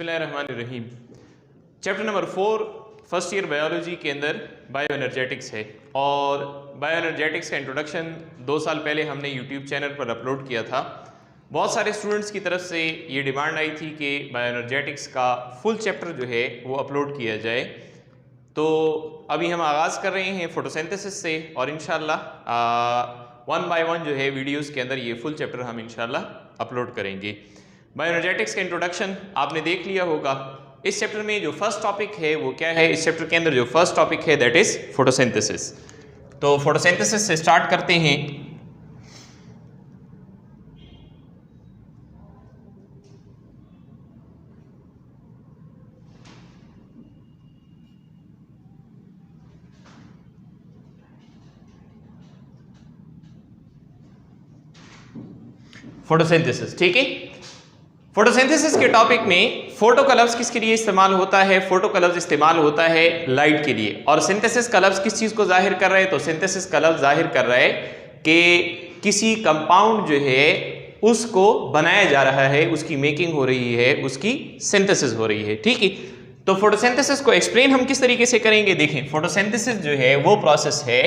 बिस्मिल्लाहिर्रहमानिर्रहीम। Chapter number 4 first year biology के अंदर बायो एनर्जेटिक्स है और बायो एनर्जेटिक्स का इंट्रोडक्शन 2 साल पहले हमने यूट्यूब चैनल पर अपलोड किया था। बहुत सारे स्टूडेंट्स की तरफ से ये डिमांड आई थी कि बायो एनर्जेटिक्स का फुल चैप्टर जो है वो अपलोड किया जाए। तो अभी हम आगाज़ कर रहे हैं फोटोसिंथेसिस से और इंशाल्लाह 1 बाय 1 जो है वीडियोस के अंदर ये फुल चैप्टर हम इंशाल्लाह अपलोड करेंगे। बायो एनर्जेटिक्स का इंट्रोडक्शन आपने देख लिया होगा। इस चैप्टर में जो फर्स्ट टॉपिक है वो क्या है? इस चैप्टर के अंदर जो फर्स्ट टॉपिक है दैट इज फोटोसिंथेसिस। तो फोटोसिंथेसिस से स्टार्ट करते हैं। फोटोसिंथेसिस, ठीक है। फोटोसिंथेसिस के टॉपिक में फोटो का लफ्ज किसके लिए इस्तेमाल होता है? फोटो का लफ्ज इस्तेमाल होता है लाइट के लिए। और सिंथेसिस का लफ्ज किस चीज को जाहिर कर रहा है? तो सिंथेसिस का लफ्ज जाहिर कर रहा है कि किसी कंपाउंड जो है उसको बनाया जा रहा है, उसकी मेकिंग हो रही है, उसकी सिंथेसिस हो रही है, ठीक है। तो फोटोसिंथेसिस को एक्सप्लेन हम किस तरीके से करेंगे? देखें, फोटोसिंथेसिस जो है वो प्रोसेस है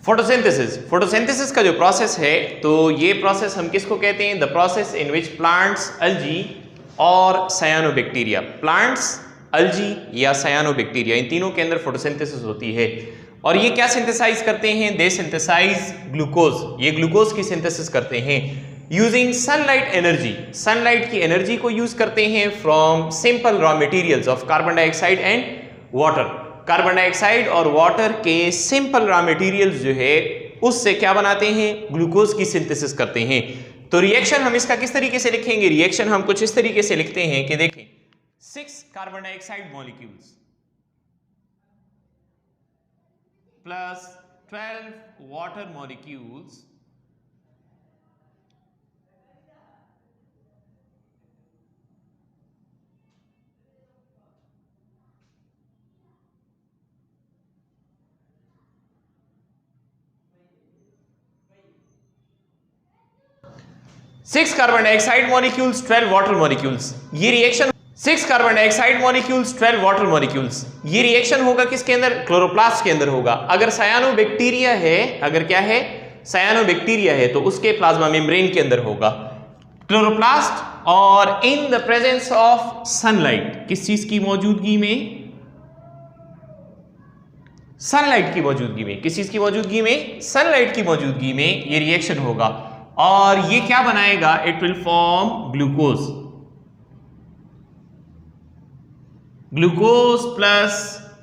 फोटोसिंथेसिस। फोटोसिंथेसिस का जो प्रोसेस है तो ये प्रोसेस हम किसको कहते हैं? The process in which plants, algae और सायानोबैक्टीरिया, प्लांट्स, अल्जी या सायानोबैक्टीरिया, इन तीनों के अंदर फोटोसिंथेसिस होती है। और ये क्या सिंथेसाइज करते हैं? दे सिंथेसाइज ग्लूकोज। ये ग्लूकोज की सिंथेसिस करते हैं यूजिंग सनलाइट एनर्जी। सनलाइट की एनर्जी को यूज करते हैं from simple raw materials of carbon dioxide and water. Carbon dioxide और वाटर के सिंपल रॉ मटेरियल्स जो है उससे क्या बनाते हैं? ग्लूकोज की सिंथेसिस करते हैं। तो रिएक्शन हम इसका किस तरीके से लिखेंगे? रिएक्शन हम कुछ इस तरीके से लिखते हैं कि देखें, 6 carbon dioxide molecules plus 12 water molecules six carbon dioxide molecules 12 water molecules. ये reaction 6 carbon dioxide molecules 12 water molecules, ये रिएक्शन होगा किसके अंदर? क्लोरोप्लास्ट के अंदर होगा। अगर सायानोबैक्टीरिया है, अगर क्या है? सायानोबैक्टीरिया है तो उसके प्लाज्मा मेम्ब्रेन के अंदर होगा क्लोरोप्लास्ट। और in the presence of sunlight, किस चीज की मौजूदगी में? सनलाइट की मौजूदगी में। किस चीज की मौजूदगी में? सनलाइट की मौजूदगी में ये रिएक्शन होगा और ये क्या बनाएगा? It will form glucose. Glucose plus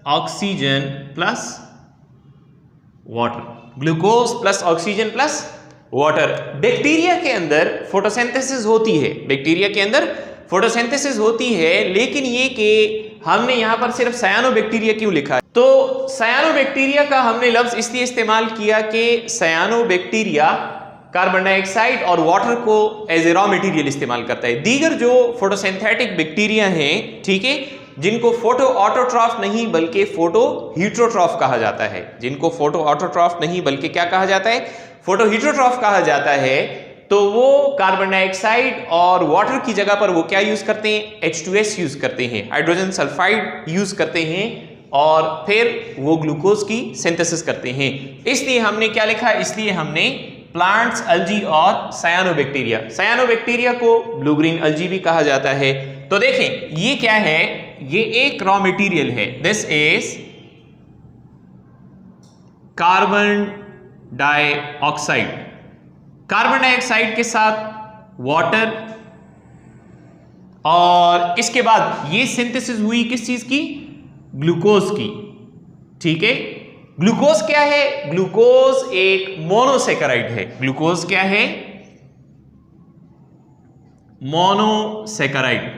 oxygen plus water. Glucose plus oxygen plus water. Bacteria के अंदर फोटोसिंथेसिस होती है, बैक्टीरिया के अंदर फोटोसिंथेसिस होती है, लेकिन ये कि हमने यहां पर सिर्फ सायानोबैक्टीरिया क्यों लिखा है? तो सायानोबैक्टीरिया का हमने लफ्ज इसलिए इस्तेमाल किया कि सायानोबैक्टीरिया कार्बन डाइऑक्साइड और वाटर को एज ए रॉ मटेरियल इस्तेमाल करता है। दीगर जो फोटोसिंथेटिक बैक्टीरिया हैं, ठीक है, जिनको फोटो ऑटोट्रॉफ नहीं बल्कि फोटो हीट्रोट्रॉफ कहा जाता है, जिनको फोटो ऑटोट्रॉफ नहीं बल्कि क्या कहा जाता है? फोटो हीट्रोट्रॉफ कहा जाता है। तो वो कार्बन डाइऑक्साइड और वाटर की जगह पर वो क्या यूज करते हैं? H2S यूज करते हैं, हाइड्रोजन सल्फाइड यूज करते हैं और फिर वो ग्लूकोज की सिंथेसिस करते हैं। इसलिए हमने क्या लिखा? इसलिए हमने प्लांट्स, अल्जी और सायानोबैक्टीरिया। सायानोबैक्टीरिया को ब्लू ग्रीन अल्जी भी कहा जाता है। तो देखें ये क्या है, ये एक रॉ मटेरियल है। This is carbon dioxide. Carbon dioxide के साथ वाटर, और इसके बाद ये सिंथेसिस हुई किस चीज की, ग्लूकोज की। ठीक है, ग्लूकोज क्या है, ग्लूकोज एक मोनोसेकेराइड है। ग्लूकोज क्या है, मोनोसेकेराइड।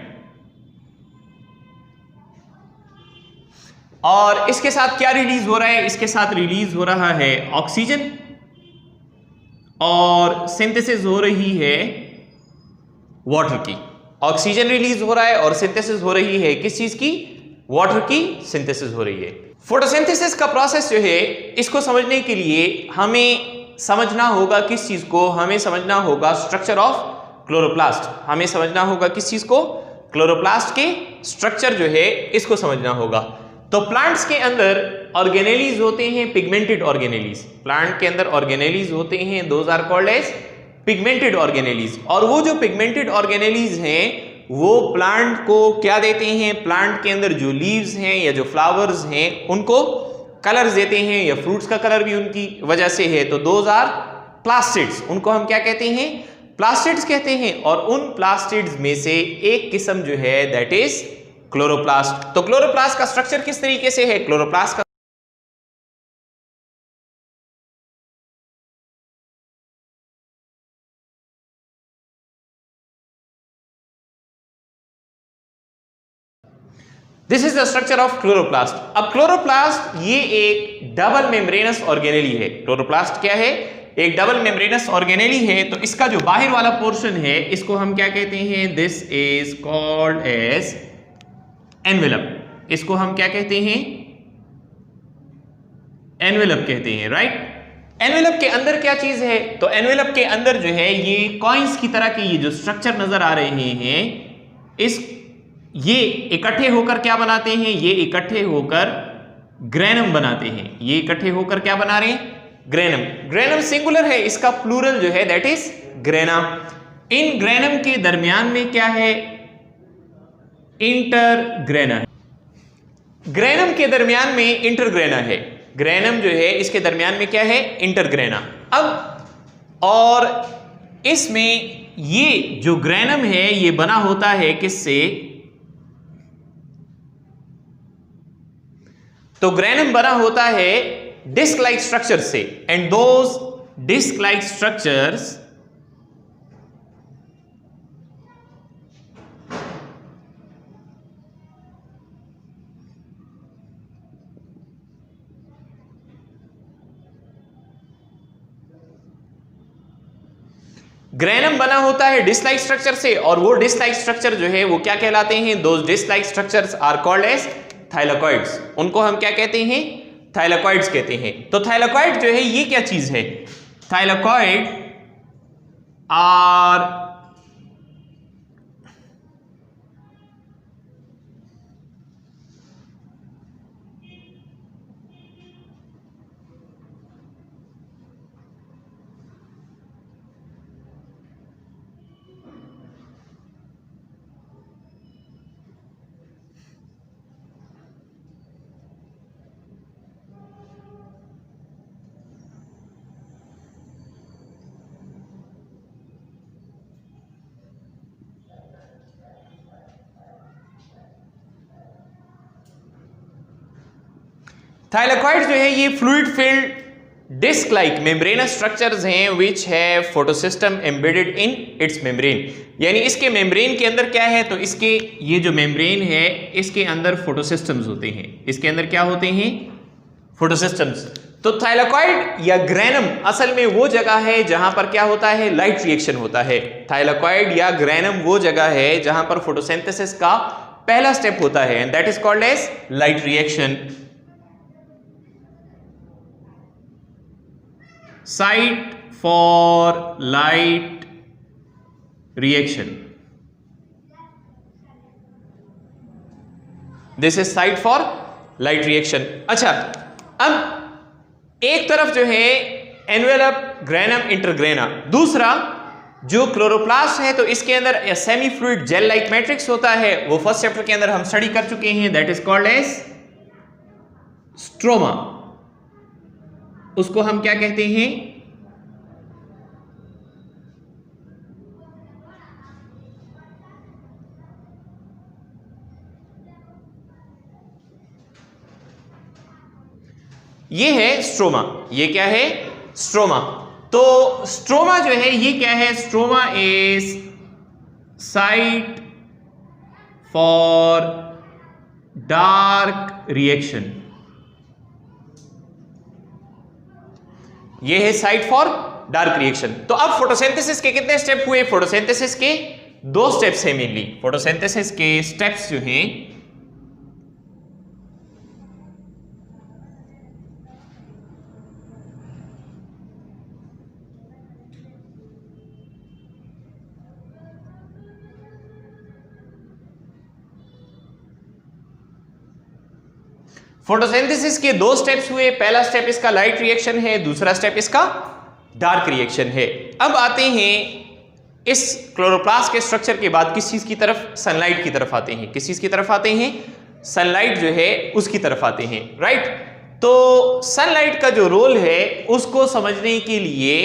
और इसके साथ क्या रिलीज हो रहा है, इसके साथ रिलीज हो रहा है ऑक्सीजन, और सिंथेसिस हो रही है वाटर की। ऑक्सीजन रिलीज हो रहा है और सिंथेसिस हो रही है किस चीज की, वाटर की सिंथेसिस हो रही है। फोटोसिंथेसिस का प्रोसेस जो है, इसको समझने के लिए हमें समझना होगा किस चीज को, हमें समझना होगा स्ट्रक्चर ऑफ क्लोरोप्लास्ट। हमें समझना होगा किस चीज को, क्लोरोप्लास्ट के स्ट्रक्चर जो है इसको समझना होगा। तो प्लांट्स के अंदर ऑर्गेनेलीज होते हैं, पिगमेंटेड ऑर्गेनेलीज। प्लांट के अंदर ऑर्गेनेलीज होते हैं, those are called as pigmented organelles. और वो जो पिगमेंटेड ऑर्गेनेलीज हैं वो प्लांट को क्या देते हैं, प्लांट के अंदर जो लीव्स हैं या जो फ्लावर्स हैं उनको कलर्स देते हैं, या फ्रूट्स का कलर भी उनकी वजह से है। तो दोज आर प्लास्टिड्स। उनको हम क्या कहते हैं, प्लास्टिड्स कहते हैं। और उन प्लास्टिड्स में से एक किस्म जो है दैट इज क्लोरोप्लास्ट। तो क्लोरोप्लास्ट का स्ट्रक्चर किस तरीके से है, क्लोरोप्लास्ट का this is the structure of chloroplast. अब क्लोरोप्लास्ट ये एक डबल मेम्ब्रेनस ऑर्गेनेली है। क्लोरोप्लास्ट क्या है, एक डबल मेम्ब्रेनस ऑर्गेनेली है। तो इसका जो बाहर वाला पोर्शन है इसको हम क्या कहते हैं, this is called as envelope. इसको हम क्या कहते हैं, एनवेलप कहते हैं, राइट। एनवेलप के अंदर क्या चीज है, तो एनवेलप के अंदर जो है ये कॉइन्स की तरह के ये जो स्ट्रक्चर नजर आ रहे हैं, ये इकट्ठे होकर क्या बनाते हैं, ये इकट्ठे होकर ग्रेनम बनाते हैं। ये इकट्ठे होकर क्या बना रहे हैं, ग्रेनम। ग्रेनम सिंगुलर है, इसका प्लूरल जो है that is grana. In granum के दरमियान में क्या है, इंटरग्रेना है। ग्रेनम के दरमियान में इंटरग्रेना है। ग्रेनम जो है इसके दरमियान में क्या है, इंटरग्रेना। अब और इसमें ये जो ग्रेनम है ये बना होता है किससे, तो ग्रेनम बना होता है डिस्क लाइक स्ट्रक्चर से। And those disc like structures granum बना होता है डिस्क लाइक स्ट्रक्चर से, और वो डिस्क लाइक स्ट्रक्चर जो है वो क्या कहलाते हैं, those disc like structures are called as thylakoids. उनको हम क्या कहते हैं, थाइलाकॉइड्स कहते हैं। तो थाइलाकॉइड जो है ये क्या चीज है, थाइलाकॉइड आर थाइलाकॉइड जो है ये fluid filled disc like membranous structures हैं विच है photosystem embedded in its membrane. यानी इसके मेम्ब्रेन के अंदर क्या है, तो इसके ये जो मेम्ब्रेन है इसके अंदर फोटोसिस्टम्स होते हैं। इसके अंदर क्या होते हैं, फोटोसिस्टम्स। तो थाइलाकॉइड या ग्रेनम असल में वो जगह है जहां पर क्या होता है, लाइट रिएक्शन होता है। थाइलाकॉइड या ग्रेनम वो जगह है जहां पर फोटोसिंथेसिस का पहला स्टेप होता है, and that is called as light reaction. Site for light reaction. This is site for light reaction. अच्छा, अब एक तरफ जो है एनवेलप, ग्रेनम, इंटरग्रेना। दूसरा जो क्लोरोप्लास्ट है तो इसके अंदर semi fluid gel like matrix होता है, वो फर्स्ट चैप्टर के अंदर हम स्टडी कर चुके हैं, that is called as stroma. उसको हम क्या कहते हैं? ये है स्ट्रोमा। ये क्या है? स्ट्रोमा। तो स्ट्रोमा जो है ये क्या है? Stroma is site for dark reaction. ये है साइट फॉर डार्क रिएक्शन। तो अब फोटोसिंथेसिस के कितने स्टेप हुए? फोटोसिंथेसिस के 2 स्टेप्स हैं मेनली। फोटोसिंथेसिस के स्टेप्स जो हैं फोटोसिंथेसिस के 2 स्टेप्स हुए। पहला स्टेप इसका लाइट रिएक्शन है, दूसरा स्टेप इसका डार्क रिएक्शन है। अब आते हैं इस क्लोरोप्लास्ट के स्ट्रक्चर के बाद किस चीज की तरफ? सनलाइट की तरफ आते हैं। किस चीज की तरफ आते हैं? सनलाइट जो है उसकी तरफ आते हैं, राइट। तो सनलाइट का जो रोल है उसको समझने के लिए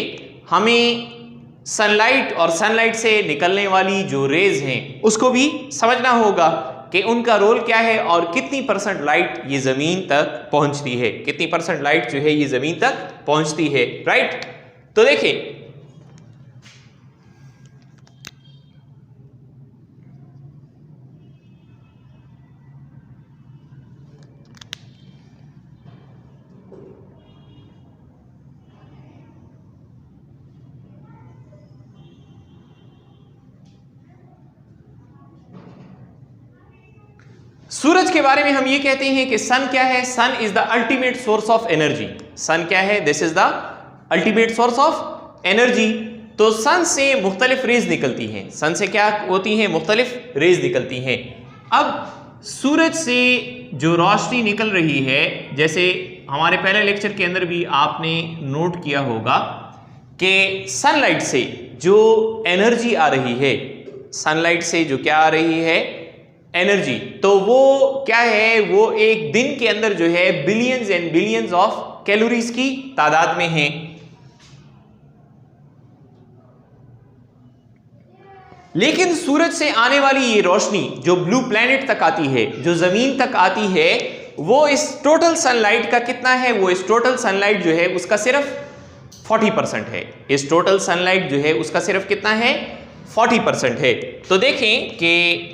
हमें सनलाइट और सनलाइट से निकलने वाली जो रेज हैं उसको भी समझना होगा कि उनका रोल क्या है और कितनी % लाइट ये जमीन तक पहुंचती है, कितनी % लाइट जो है ये जमीन तक पहुंचती है, राइट। तो देखिए सूरज के बारे में हम ये कहते हैं कि सन क्या है? Sun is the ultimate source of energy. Sun क्या है? This is the ultimate source of energy. तो सन से मुख्तलिफ रेज निकलती हैं। सन से क्या होती हैं? मुख्तलिफ रेज निकलती हैं। अब सूरज से जो रोशनी निकल रही है, जैसे हमारे पहले लेक्चर के अंदर भी आपने नोट किया होगा कि सनलाइट से जो एनर्जी आ रही है, सनलाइट से जो क्या आ रही है? एनर्जी, तो वो क्या है? वो एक दिन के अंदर जो है billions and billions of calories की तादाद में है। लेकिन सूरज से आने वाली ये रोशनी जो ब्लू प्लैनेट तक आती है, जो जमीन तक आती है, वो इस टोटल सनलाइट का कितना है? वो इस टोटल सनलाइट जो है उसका सिर्फ 40% है। इस टोटल सनलाइट जो है उसका सिर्फ कितना है? 40% है। तो देखें कि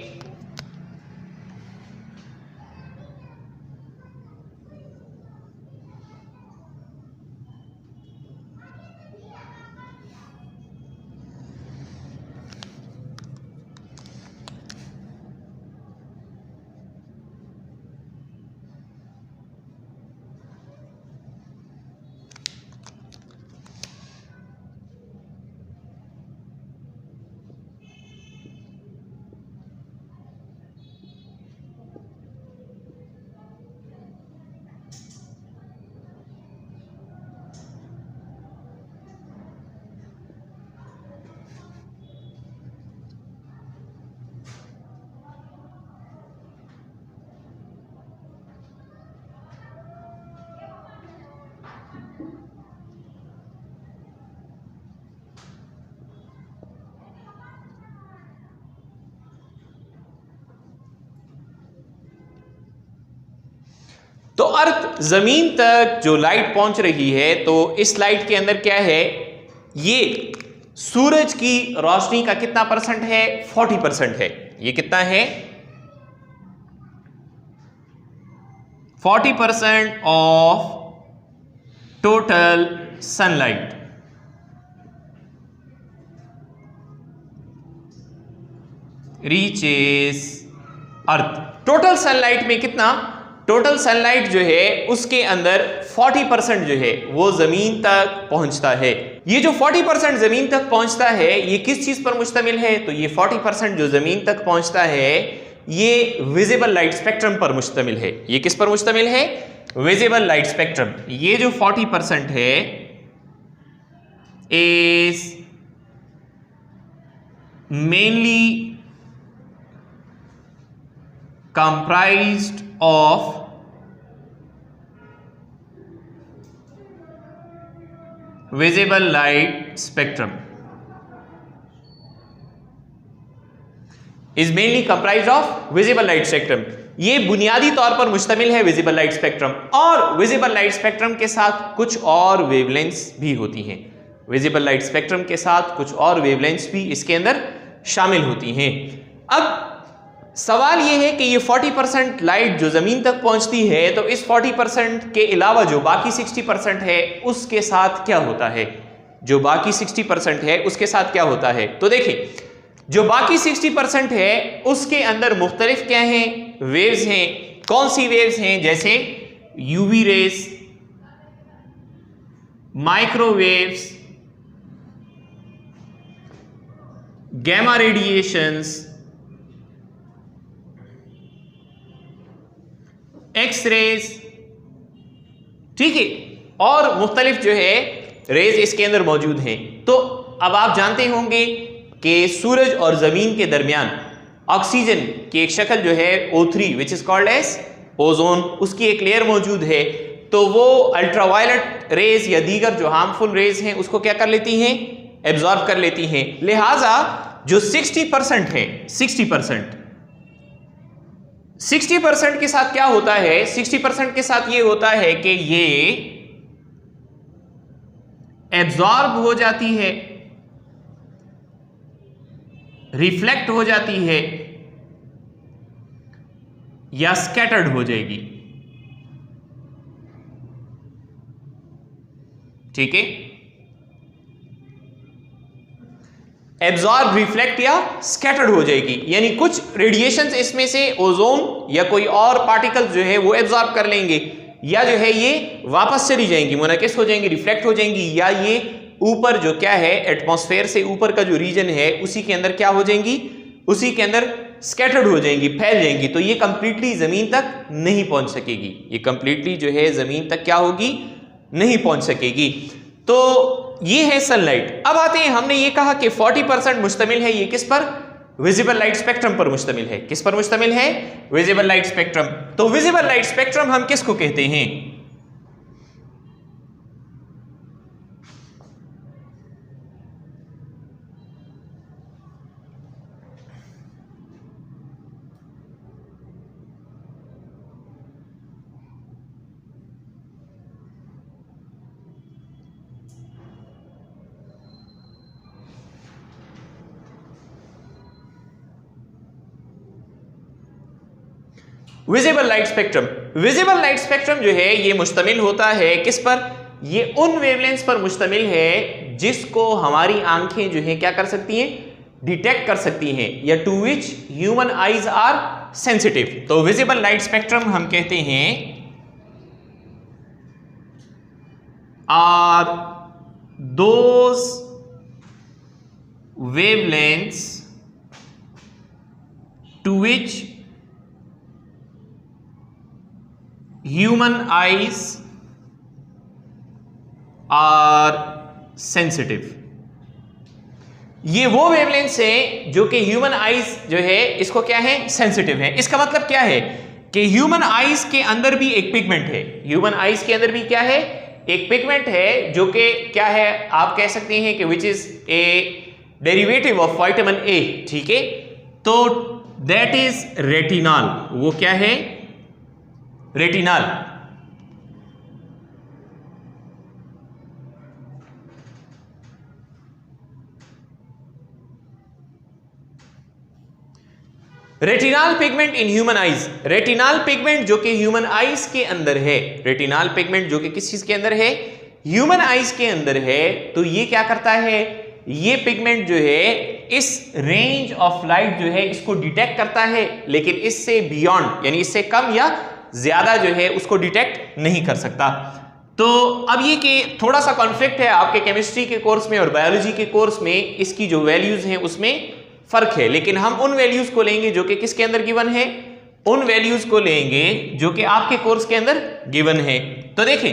तो अर्थ जमीन तक जो लाइट पहुंच रही है, तो इस लाइट के अंदर क्या है? ये सूरज की रोशनी का कितना % है? 40% है। ये कितना है? 40% of total sunlight reaches earth. Total sunlight में कितना? टोटल सनलाइट जो है उसके अंदर 40% जो है वो जमीन तक पहुंचता है। ये जो 40% जमीन तक पहुंचता है ये किस चीज पर मुश्तमिल है? तो ये 40% जो जमीन तक पहुंचता है ये विजिबल लाइट स्पेक्ट्रम पर मुश्तमिल है। ये किस पर मुश्तमिल है? Visible light spectrum. ये जो 40% है is mainly comprised of visible light spectrum, is mainly comprised of visible light spectrum। ये बुनियादी तौर पर मुश्तमिल है विजिबल लाइट स्पेक्ट्रम, और विजिबल लाइट स्पेक्ट्रम के साथ कुछ और वेवलेंथ्स भी होती हैं। विजिबल लाइट स्पेक्ट्रम के साथ कुछ और वेवलेंथ्स भी इसके अंदर शामिल होती हैं। अब सवाल यह है कि ये 40% लाइट जो जमीन तक पहुंचती है, तो इस 40% के अलावा जो बाकी 60% है उसके साथ क्या होता है? जो बाकी 60% है उसके साथ क्या होता है? तो देखिए, जो बाकी 60% है उसके अंदर मुख्तलिफ क्या हैं? वेव्स हैं। कौन सी वेव्स हैं? जैसे UV rays, microwaves, gamma radiations, X rays, ठीक है, और मुख्तलिफ जो है रेज इसके अंदर मौजूद हैं। तो अब आप जानते होंगे कि सूरज और जमीन के दरमियान ऑक्सीजन की एक शक्ल जो है O3 which is called as ozone, उसकी एक लेयर मौजूद है। तो वो अल्ट्रावायलेट रेज या दीगर जो हार्मफुल रेज हैं उसको क्या कर लेती हैं? एब्जॉर्ब कर लेती हैं। लिहाजा जो 60% है, 60% के साथ क्या होता है? 60% के साथ ये होता है कि ये एब्जॉर्ब हो जाती है, रिफ्लेक्ट हो जाती है या स्कैटर्ड हो जाएगी। ठीक है, एब्जॉर्ब, रिफ्लेक्ट या स्कैटर्ड हो जाएगी, यानी कुछ रेडिएशंस इसमें से ओजोन या कोई और पार्टिकल जो है वो एब्जॉर्ब कर लेंगे, या जो है ये वापस चली जाएंगी, मुनकिस हो जाएंगी, रिफ्लेक्ट हो जाएंगी, या ये ऊपर जो क्या है एटमॉस्फेयर से ऊपर का जो रीजन है उसी के अंदर क्या हो जाएंगी? उसी के अंदर स्कैटर्ड हो जाएंगी, फैल जाएंगी। तो ये कंप्लीटली जमीन तक नहीं पहुंच सकेगी, ये कंप्लीटली जो है जमीन तक क्या होगी? नहीं पहुंच सकेगी। तो ये है सनलाइट। अब आते हैं, हमने ये कहा कि 40% मुश्तमिल है ये किस पर? विजिबल लाइट स्पेक्ट्रम पर मुश्तमिल है। किस पर मुश्तमिल है? Visible light spectrum. तो विजिबल लाइट स्पेक्ट्रम हम किसको कहते हैं? Visible light spectrum. Visible light spectrum जो है ये मुश्तमिल होता है किस पर? ये उन वेवलेंथ्स पर मुश्तमिल है जिसको हमारी आंखें जो है क्या कर सकती हैं? डिटेक्ट कर सकती हैं, या to which human eyes are sensitive. तो विजिबल लाइट स्पेक्ट्रम हम कहते हैं are those wavelengths to which human eyes are sensitive। ये वो वेवलेंथ्स है जो कि ह्यूमन आईज जो है इसको क्या है? सेंसिटिव है। इसका मतलब क्या है कि ह्यूमन आईज के अंदर भी एक पिगमेंट है। ह्यूमन आईज के अंदर भी क्या है? एक पिगमेंट है जो कि क्या है? आप कह सकते हैं कि which is a derivative of vitamin A. ठीक है, तो दैट इज रेटिनॉल। वो क्या है? Retinol. Retinol pigment in human eyes. Retinol pigment जो कि ह्यूमन आईज के अंदर है, रेटिनॉल पिगमेंट जो कि किस चीज के अंदर है? ह्यूमन आईज के अंदर है। तो ये क्या करता है? ये पिगमेंट जो है इस रेंज ऑफ लाइट जो है इसको डिटेक्ट करता है, लेकिन इससे बियॉन्ड यानी इससे कम या ज्यादा जो है उसको डिटेक्ट नहीं कर सकता। तो अब ये कि थोड़ा सा कॉन्फ्लिक्ट है आपके केमिस्ट्री के कोर्स में और बायोलॉजी के कोर्स में, इसकी जो वैल्यूज हैं उसमें फर्क है, लेकिन हम उन वैल्यूज को लेंगे जो कि किसके अंदर गिवन है? उन वैल्यूज को लेंगे जो कि आपके कोर्स के अंदर गिवन है। तो देखें,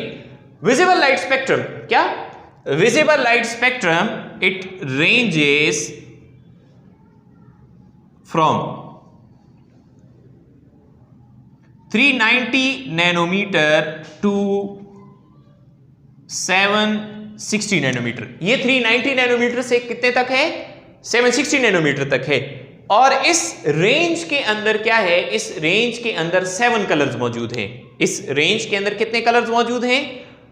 विजिबल लाइट स्पेक्ट्रम क्या? visible light spectrum, it ranges from 390 nanometre to 760 nanometre. ये 390 नैनोमीटर से कितने तक है? 760 नैनोमीटर तक है। और इस रेंज के अंदर क्या है? इस रेंज के अंदर 7 कलर्स मौजूद हैं। इस रेंज के अंदर कितने कलर्स मौजूद हैं?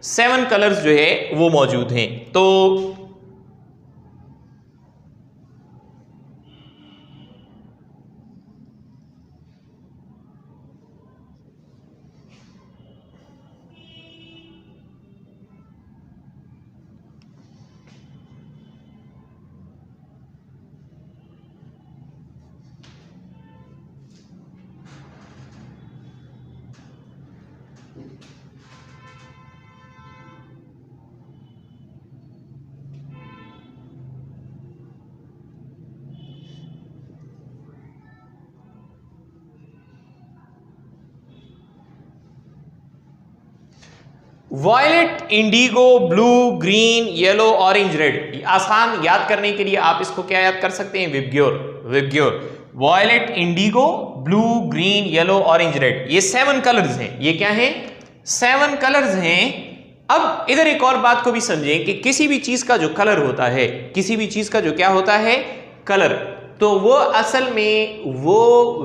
7 कलर्स जो है वो मौजूद हैं। तो violet, indigo, blue, green, yellow, orange, red. आसान याद करने के लिए आप इसको क्या याद कर सकते हैं? VIBGYOR. VIBGYOR, violet, indigo, blue, green, yellow, orange, red, ये 7 कलर्स हैं। ये क्या हैं? 7 कलर्स हैं। अब इधर एक और बात को भी समझें कि किसी भी चीज का जो कलर होता है, किसी भी चीज का जो क्या होता है? कलर, तो वो असल में वो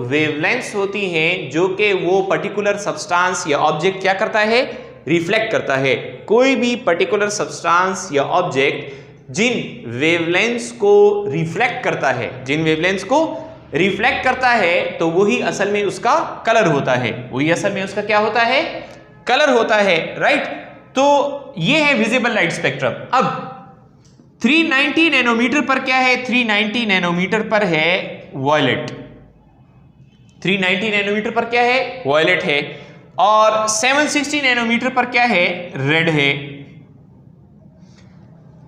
वेवलेंथ्स होती हैं जो कि वो पर्टिकुलर सब्सटेंस या ऑब्जेक्ट क्या करता है? रिफ्लेक्ट करता है। कोई भी पर्टिकुलर सब्सटेंस या ऑब्जेक्ट जिन वेवलेंथ्स को रिफ्लेक्ट करता है, जिन वेवलेंथ्स को रिफ्लेक्ट करता है, तो वही असल में उसका कलर होता है। वही असल में उसका क्या होता है? कलर होता है, राइट। तो ये है विजिबल लाइट स्पेक्ट्रम। अब 390 नैनोमीटर पर क्या है? 390 नैनोमीटर पर है वॉयलेट। 390 नैनोमीटर पर क्या है? वॉयलेट है। और 760 नैनोमीटर पर क्या है? रेड है।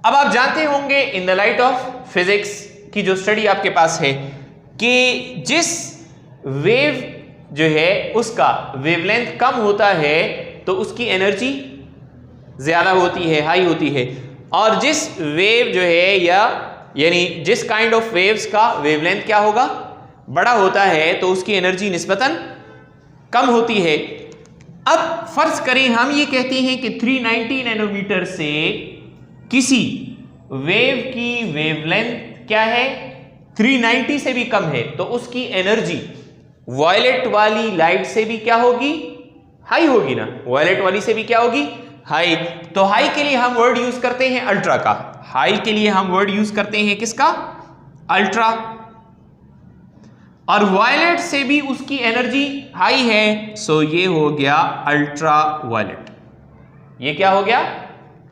अब आप जानते होंगे in the light of physics की जो स्टडी आपके पास है कि जिस वेव जो है उसका वेवलेंथ कम होता है तो उसकी एनर्जी ज्यादा होती है, हाई होती है। और जिस वेव जो है यानी जिस काइंड ऑफ वेव्स का वेवलेंथ क्या होगा? बड़ा होता है, तो उसकी एनर्जी निस्बतन कम होती है। अब फर्ज करें हम ये कहते हैं कि 390 नैनोमीटर से किसी वेव की वेवलेंथ क्या है? 390 से भी कम है, तो उसकी एनर्जी वॉयलेट वाली लाइट से भी क्या होगी? हाई होगी ना। वॉयलेट वाली से भी क्या होगी? हाई। तो हाई के लिए हम वर्ड यूज करते हैं अल्ट्रा का। हाई के लिए हम वर्ड यूज करते हैं किसका? अल्ट्रा। और वॉयलेट से भी उसकी एनर्जी हाई है, सो ये हो गया अल्ट्रा वॉयलेट। ये क्या हो गया?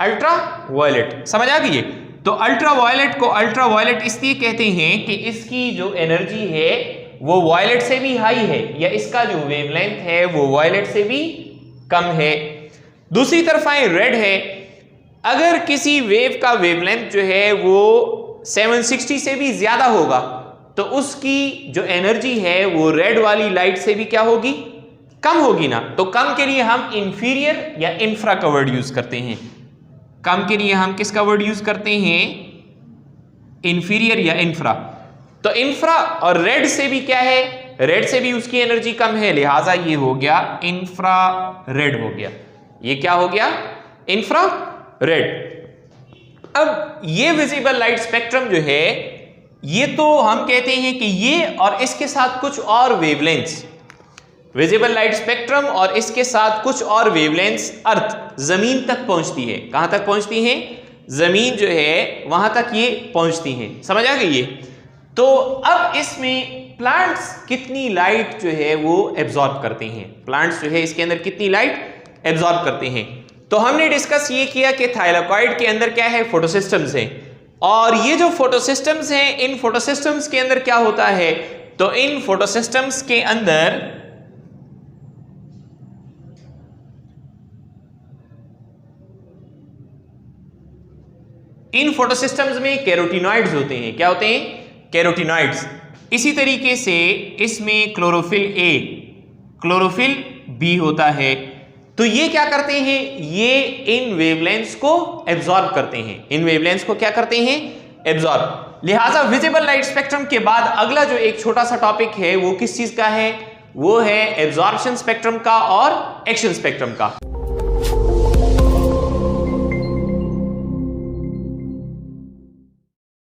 Ultraviolet. समझ आ गई है? तो अल्ट्रा वॉयलेट को अल्ट्रा वॉयलेट इसलिए कहते हैं कि इसकी जो एनर्जी है वो वॉयलेट से भी हाई है, या इसका जो वेवलेंथ है वो वॉयलेट से भी कम है। दूसरी तरफ आए, रेड है। अगर किसी वेव का वेवलेंथ जो है वो 760 से भी ज्यादा होगा, तो उसकी जो एनर्जी है वो रेड वाली लाइट से भी क्या होगी? कम होगी ना। तो कम के लिए हम इंफीरियर या इंफ्रा का वर्ड यूज करते हैं। कम के लिए हम किसका वर्ड यूज करते हैं? इंफीरियर या इंफ्रा। तो इंफ्रा और रेड से भी क्या है? रेड से भी उसकी एनर्जी कम है, लिहाजा ये हो गया इंफ्रा रेड हो गया। ये क्या हो गया? Infra red. अब ये विजिबल लाइट स्पेक्ट्रम जो है, ये तो हम कहते हैं कि ये और इसके साथ कुछ और वेवलेंथ्स, विजिबल लाइट स्पेक्ट्रम और इसके साथ कुछ और वेवलेंथ्स अर्थ, जमीन तक पहुंचती है। कहां तक पहुंचती हैं? जमीन जो है वहां तक ये पहुंचती हैं। समझ आ गई ये? तो अब इसमें प्लांट्स कितनी लाइट जो है वो एब्जॉर्ब करते हैं? प्लांट्स जो है इसके अंदर कितनी लाइट एब्जॉर्ब करते हैं? तो हमने डिस्कस ये किया कि थाइलाकॉइड के अंदर क्या है? फोटोसिस्टम्स हैं। और ये जो फोटोसिस्टम्स हैं, इन फोटोसिस्टम्स के अंदर क्या होता है? तो इन फोटोसिस्टम्स के अंदर इन फोटोसिस्टम्स में कैरोटीनॉइड्स होते हैं। क्या होते हैं? कैरोटीनॉइड्स। इसी तरीके से इसमें क्लोरोफिल ए, क्लोरोफिल बी होता है। तो ये क्या करते हैं, ये इन वेवलेंथ्स को एब्जॉर्ब करते हैं, इन वेवलेंथ्स को क्या करते हैं, एब्जॉर्ब। लिहाजा विजिबल लाइट स्पेक्ट्रम के बाद अगला जो एक छोटा सा टॉपिक है वो किस चीज का है, वो है एब्जॉर्प्शन स्पेक्ट्रम का और एक्शन स्पेक्ट्रम का।